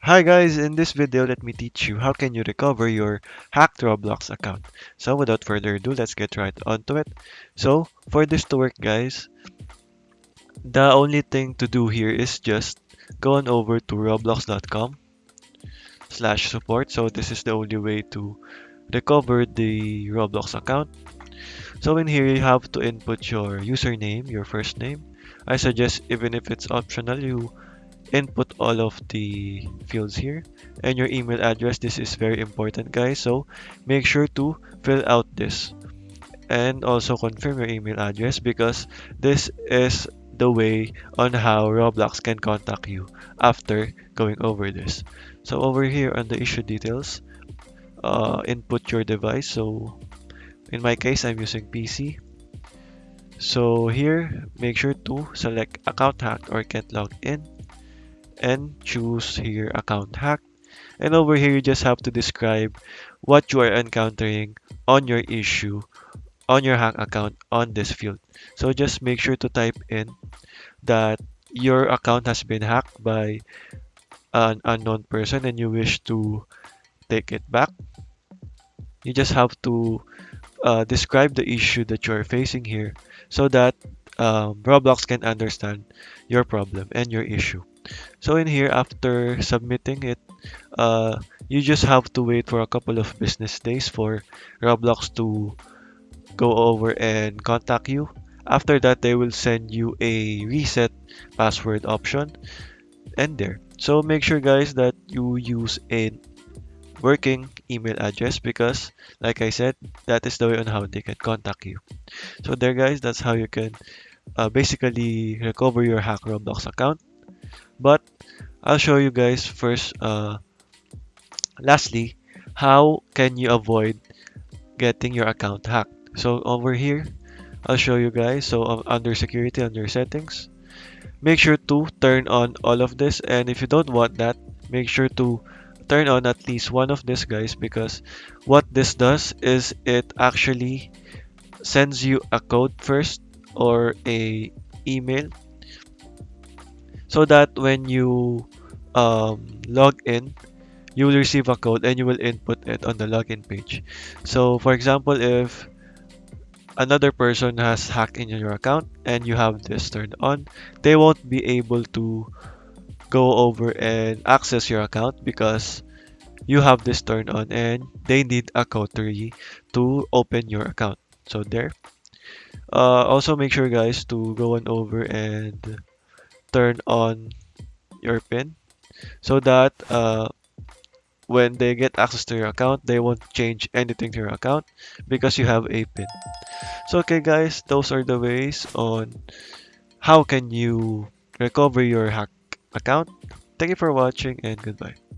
Hi guys, in this video let me teach you how can you recover your hacked Roblox account. So without further ado, let's get right onto it. So for this to work guys, the only thing to do here is just go on over to roblox.com/support. So this is the only way to recover the Roblox account. So in here you have to input your username, your first name. I suggest even if it's optional, you input all of the fields here and your email address. This is very important guys, so make sure to fill out this and also confirm your email address because this is the way on how Roblox can contact you after going over this. So over here on the issue details, input your device. So in my case I'm using PC. So here make sure to select account hacked or can't log in and choose here account hack. And over here, you just have to describe what you are encountering on your issue, on your hack account on this field. So just make sure to type in that your account has been hacked by an unknown person and you wish to take it back. You just have to describe the issue that you're facing here so that Roblox can understand your problem and your issue. So in here, after submitting it, you just have to wait for a couple of business days for Roblox to go over and contact you. After that, they will send you a reset password option and there. So make sure guys that you use a working email address because like I said, that is the way on how they can contact you. So there guys, that's how you can basically recover your hack Roblox account. But I'll show you guys first, lastly, how can you avoid getting your account hacked? So over here, I'll show you guys. So under security, under settings, make sure to turn on all of this. And if you don't want that, make sure to turn on at least one of this guys because what this does is it actually sends you a code first or a email so that when you log in you will receive a code and you will input it on the login page. So for example, if another person has hacked in your account and you have this turned on, they won't be able to go over and access your account because you have this turned on and they need a code to open your account. So there. Also make sure guys to go on over and turn on your PIN so that when they get access to your account, they won't change anything to your account because you have a PIN. So okay guys, those are the ways on how can you recover your hack account. Thank you for watching and goodbye.